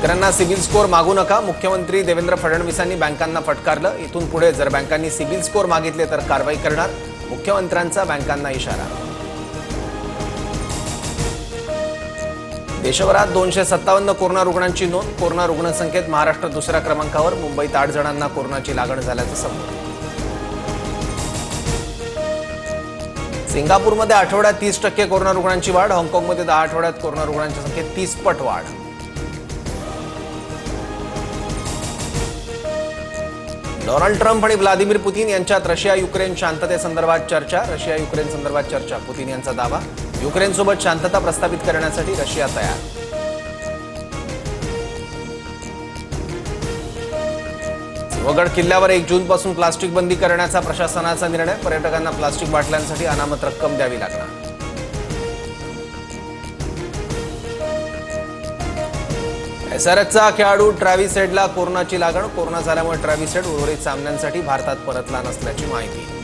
शेतकऱ्यांना CIBIL score मागू नका, मुख्यमंत्री देवेंद्र फडणवीसांनी बँकांना फटकारलं। इथून पुढे जर बँकांनी सिबिल स्कोअर मागितले तर कारवाई करणार, मुख्यमंत्र्यांचा बँकांना इशारा। देशभरात 257 कोरोना रुग्णांची नोंद। कोरोना रुग्णसंख्येत महाराष्ट्र दुसऱ्या क्रमांकावर। मुंबईत 8 जणांना कोरोनाची लागण झाल्याचं समोर। सिंगापूरमध्ये आठवड्यात 30% कोरोना रुग्णांची वाढ। हाँगकाँगमध्ये 10 आठवड्यात कोरोना रुग्णांच्या संख्येत 30 पट वाढ। डोनाल्ड ट्रम्प आणि व्लादिमीर पुतीन यांच्यात रशिया-युक्रेन शांततेसंदर्भात चर्चा। रशिया-युक्रेन संदर्भात चर्चा, पुतीन यांचा दावा। युक्रेनसोबत शांतता प्रस्थापित करण्यासाठी रशिया तयार। सिंहगड किल्ल्यावर 1 जूनपासून प्लास्टिक बंदी करण्याचा प्रशासनाचा निर्णय। पर्यटकांना प्लास्टिक बाटल्यांसाठी अनामत रक्कम द्यावी लागणार। एसआरएचचा खेळाडू ट्रॅव्हिस हेडला कोरोनाची लागण। कोरोना झाल्यामुळे ट्रॅव्हिस हेड उर्वरित सामन्यांसाठी भारतात परतला नसल्याची माहिती।